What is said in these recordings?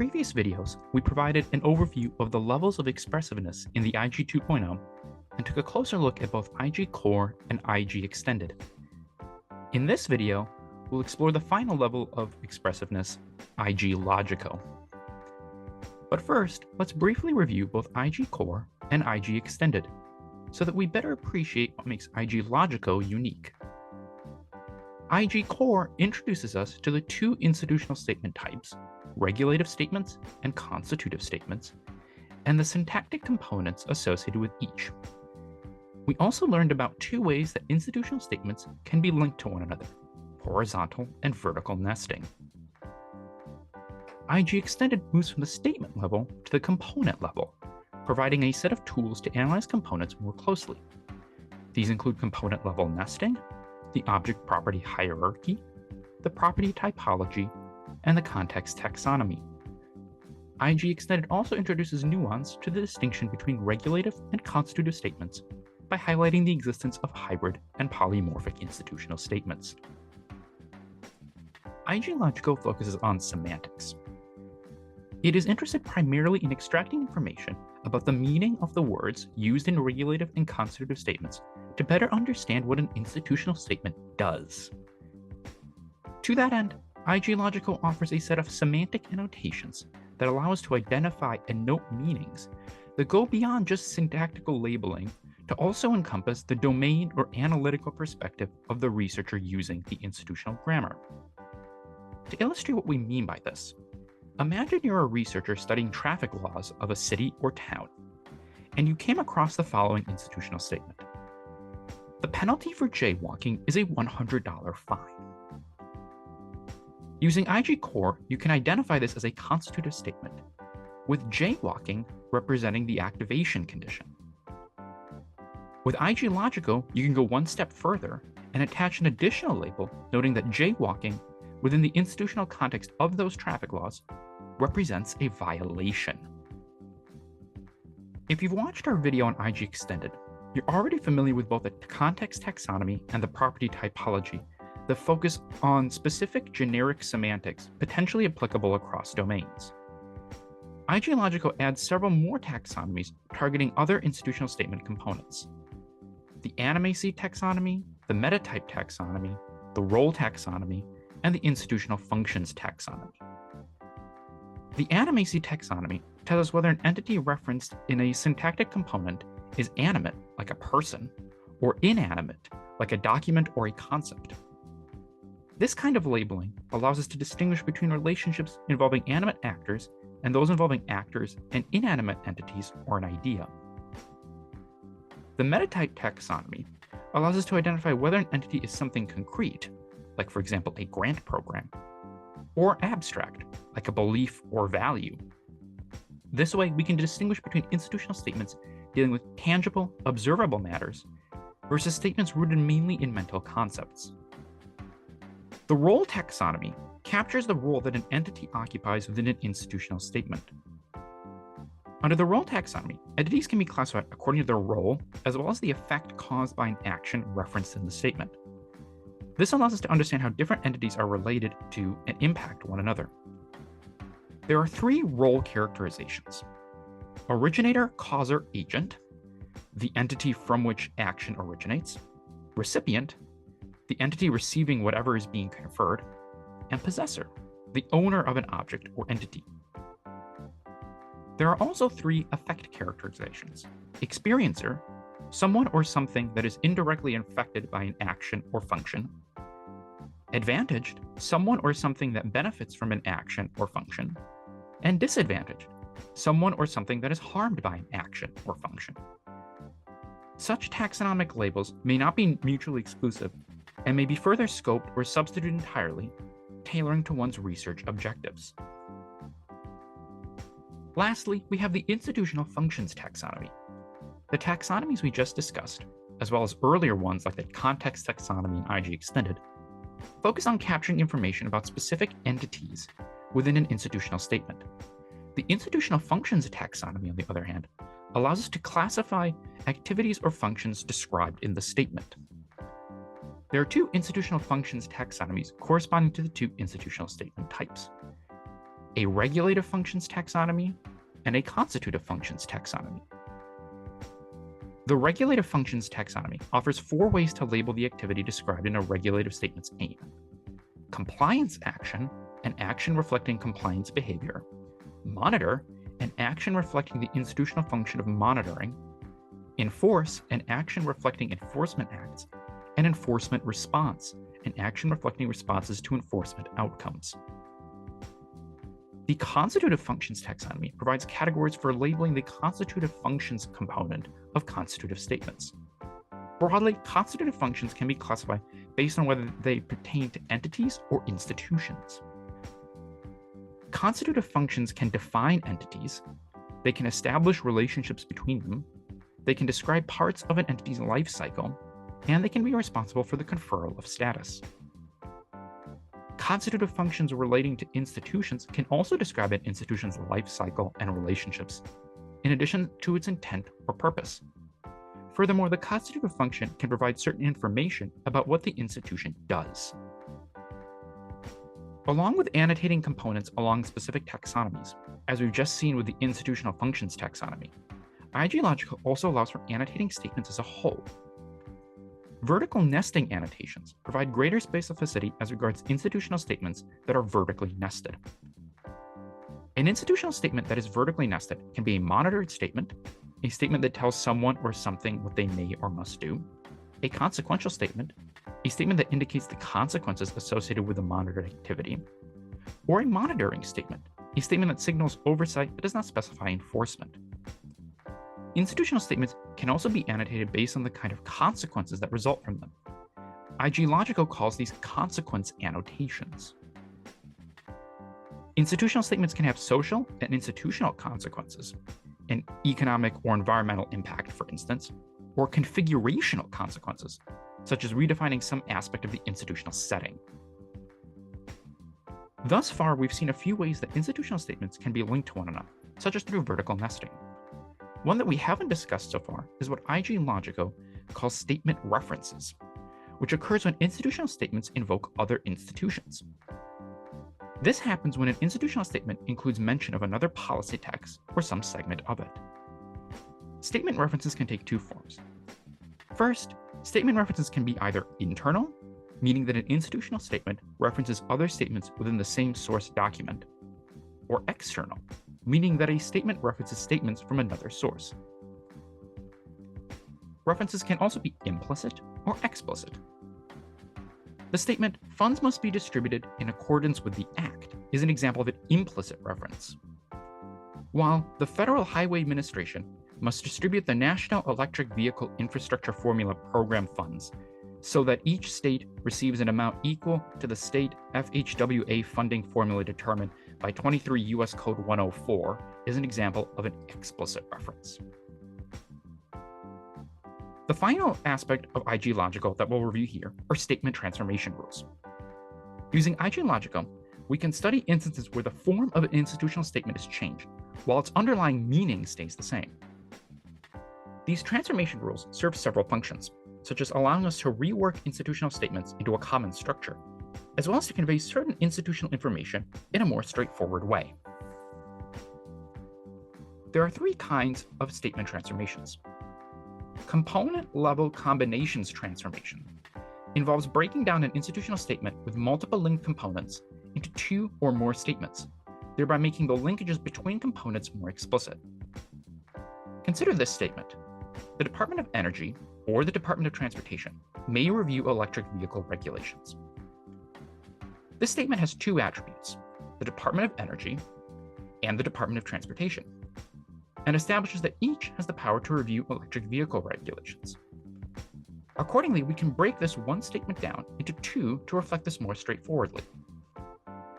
previous videos, we provided an overview of the levels of expressiveness in the IG 2.0 and took a closer look at both IG Core and IG Extended. In this video, we'll explore the final level of expressiveness, IG Logico. But first, let's briefly review both IG Core and IG Extended, so that we better appreciate what makes IG Logico unique. IG Core introduces us to the two institutional statement types, regulative statements and constitutive statements, and the syntactic components associated with each. We also learned about two ways that institutional statements can be linked to one another, horizontal and vertical nesting. IG Extended moves from the statement level to the component level, providing a set of tools to analyze components more closely. These include component level nesting, the object property hierarchy, the property typology, and the context taxonomy. IG Extended also introduces nuance to the distinction between regulative and constitutive statements by highlighting the existence of hybrid and polymorphic institutional statements. IG Logico focuses on semantics. It is interested primarily in extracting information about the meaning of the words used in regulative and constitutive statements to better understand what an institutional statement does. To that end, IG Logico offers a set of semantic annotations that allow us to identify and note meanings that go beyond just syntactical labeling to also encompass the domain or analytical perspective of the researcher using the institutional grammar. To illustrate what we mean by this, imagine you're a researcher studying traffic laws of a city or town, and you came across the following institutional statement. The penalty for jaywalking is a $100 fine. Using IG Core, you can identify this as a constitutive statement, with jaywalking representing the activation condition. With IG Logico, you can go one step further and attach an additional label noting that jaywalking, within the institutional context of those traffic laws, represents a violation. If you've watched our video on IG Extended, you're already familiar with both the context taxonomy and the property typology that focus on specific generic semantics potentially applicable across domains. IG Logico adds several more taxonomies targeting other institutional statement components. The animacy taxonomy, the metatype taxonomy, the role taxonomy, and the institutional functions taxonomy. The animacy taxonomy tells us whether an entity referenced in a syntactic component is animate, like a person, or inanimate, like a document or a concept. This kind of labeling allows us to distinguish between relationships involving animate actors and those involving actors and inanimate entities or an idea. The metatype taxonomy allows us to identify whether an entity is something concrete, like for example a grant program, or abstract, like a belief or value. This way, we can distinguish between institutional statements dealing with tangible, observable matters versus statements rooted mainly in mental concepts. The role taxonomy captures the role that an entity occupies within an institutional statement. Under the role taxonomy, entities can be classified according to their role, as well as the effect caused by an action referenced in the statement. This allows us to understand how different entities are related to and impact one another. There are three role characterizations: originator, causer, agent, the entity from which action originates, recipient, the entity receiving whatever is being conferred, and possessor, the owner of an object or entity. There are also three effect characterizations: experiencer, someone or something that is indirectly affected by an action or function; advantaged, someone or something that benefits from an action or function; and disadvantaged, someone or something that is harmed by an action or function. Such taxonomic labels may not be mutually exclusive and may be further scoped or substituted entirely, tailoring to one's research objectives. Lastly, we have the institutional functions taxonomy. The taxonomies we just discussed, as well as earlier ones like the context taxonomy and IG Extended, focus on capturing information about specific entities within an institutional statement. The institutional functions taxonomy, on the other hand, allows us to classify activities or functions described in the statement. There are two institutional functions taxonomies corresponding to the two institutional statement types. a regulative functions taxonomy, and a constitutive functions taxonomy. The regulative functions taxonomy offers 4 ways to label the activity described in a regulative statement's aim: compliance action, an action reflecting compliance behavior; monitor, an action reflecting the institutional function of monitoring; enforce, an action reflecting enforcement acts; and enforcement response, an action reflecting responses to enforcement outcomes. The constitutive functions taxonomy provides categories for labeling the constitutive functions component of constitutive statements. Broadly, constitutive functions can be classified based on whether they pertain to entities or institutions. Constitutive functions can define entities, they can establish relationships between them, they can describe parts of an entity's life cycle, and they can be responsible for the conferral of status. Constitutive functions relating to institutions can also describe an institution's life cycle and relationships, in addition to its intent or purpose. Furthermore, the constitutive function can provide certain information about what the institution does. Along with annotating components along specific taxonomies, as we've just seen with the institutional functions taxonomy, IG Logico also allows for annotating statements as a whole. Vertical nesting annotations provide greater specificity as regards institutional statements that are vertically nested. An institutional statement that is vertically nested can be a monitored statement, a statement that tells someone or something what they may or must do, a consequential statement, a statement that indicates the consequences associated with the monitored activity, or a monitoring statement, a statement that signals oversight but does not specify enforcement. Institutional statements can also be annotated based on the kind of consequences that result from them. IG Logico calls these consequence annotations. Institutional statements can have social and institutional consequences, an economic or environmental impact, for instance, or configurational consequences, such as redefining some aspect of the institutional setting. Thus far, we've seen a few ways that institutional statements can be linked to one another, such as through vertical nesting. One that we haven't discussed so far is what IG Logico calls statement references, which occurs when institutional statements invoke other institutions. This happens when an institutional statement includes mention of another policy text or some segment of it. Statement references can take 2 forms. First, statement references can be either internal, meaning that an institutional statement references other statements within the same source document, or external, meaning that a statement references statements from another source. References can also be implicit or explicit. The statement, "funds must be distributed in accordance with the Act," is an example of an implicit reference. While the Federal Highway Administration must distribute the National Electric Vehicle Infrastructure Formula Program funds so that each state receives an amount equal to the state FHWA funding formula determined by 23 U.S. Code 104 is an example of an explicit reference. The final aspect of IG Logico that we'll review here are statement transformation rules. Using IG Logico, we can study instances where the form of an institutional statement is changed, while its underlying meaning stays the same. These transformation rules serve several functions, such as allowing us to rework institutional statements into a common structure, as well as to convey certain institutional information in a more straightforward way. There are 3 kinds of statement transformations. Component-level combinations transformation involves breaking down an institutional statement with multiple linked components into 2 or more statements, thereby making the linkages between components more explicit. Consider this statement. The Department of Energy or the Department of Transportation may review electric vehicle regulations. This statement has 2 attributes, the Department of Energy and the Department of Transportation, and establishes that each has the power to review electric vehicle regulations. Accordingly, we can break this one statement down into 2 to reflect this more straightforwardly.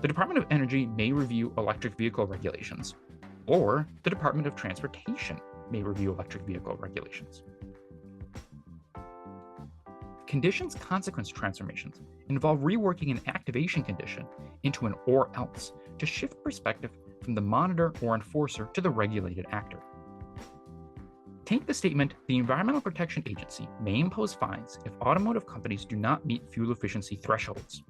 The Department of Energy may review electric vehicle regulations, or the Department of Transportation may review electric vehicle regulations. Conditions consequence transformations involve reworking an activation condition into an or else to shift perspective from the monitor or enforcer to the regulated actor. Take the statement, the Environmental Protection Agency may impose fines if automotive companies do not meet fuel efficiency thresholds.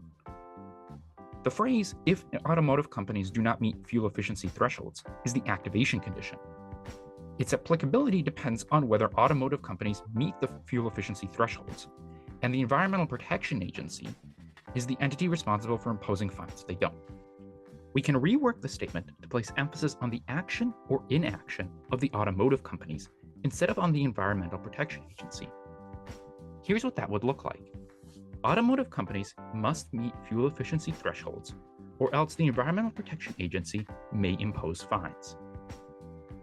The phrase, if automotive companies do not meet fuel efficiency thresholds, is the activation condition. Its applicability depends on whether automotive companies meet the fuel efficiency thresholds, and the Environmental Protection Agency is the entity responsible for imposing fines if they don't. We can rework the statement to place emphasis on the action or inaction of the automotive companies instead of on the Environmental Protection Agency. Here's what that would look like. Automotive companies must meet fuel efficiency thresholds, or else the Environmental Protection Agency may impose fines.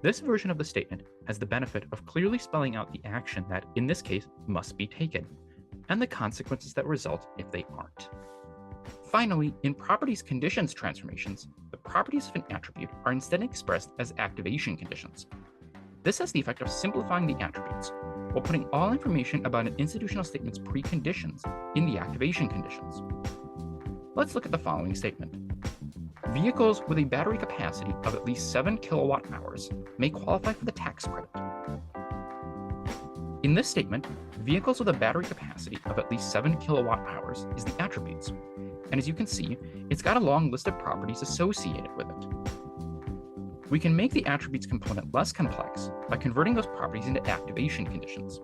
This version of the statement has the benefit of clearly spelling out the action that, in this case, must be taken, and the consequences that result if they aren't. Finally, in properties conditions transformations, the properties of an attribute are instead expressed as activation conditions. This has the effect of simplifying the attributes, while putting all information about an institutional statement's preconditions in the activation conditions. Let's look at the following statement. Vehicles with a battery capacity of at least 7 kilowatt hours may qualify for the tax credit. In this statement, vehicles with a battery capacity of at least 7 kilowatt hours is the attributes, and as you can see, it's got a long list of properties associated with it. We can make the attributes component less complex by converting those properties into activation conditions.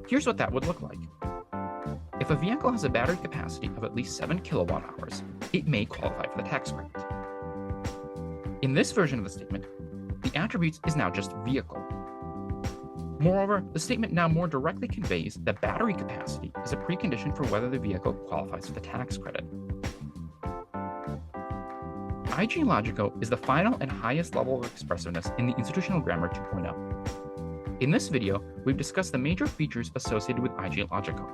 Here's what that would look like. If a vehicle has a battery capacity of at least 7 kilowatt hours, it may qualify for the tax credit. In this version of the statement, the attributes is now just vehicle. Moreover, the statement now more directly conveys that battery capacity is a precondition for whether the vehicle qualifies for the tax credit. IG Logico is the final and highest level of expressiveness in the Institutional Grammar 2.0. In this video, we've discussed the major features associated with IG Logico.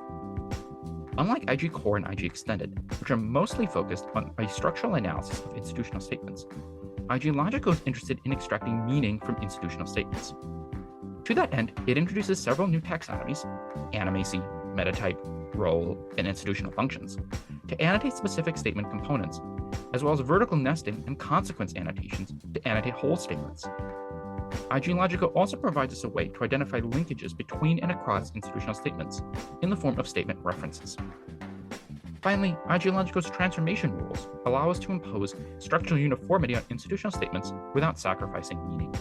Unlike IG Core and IG Extended, which are mostly focused on a structural analysis of institutional statements, IG Logico is interested in extracting meaning from institutional statements. To that end, it introduces several new taxonomies, animacy, metatype, role, and institutional functions, to annotate specific statement components, as well as vertical nesting and consequence annotations to annotate whole statements. IG Logico also provides us a way to identify linkages between and across institutional statements in the form of statement references. Finally, IG Logico's transformation rules allow us to impose structural uniformity on institutional statements without sacrificing meaning.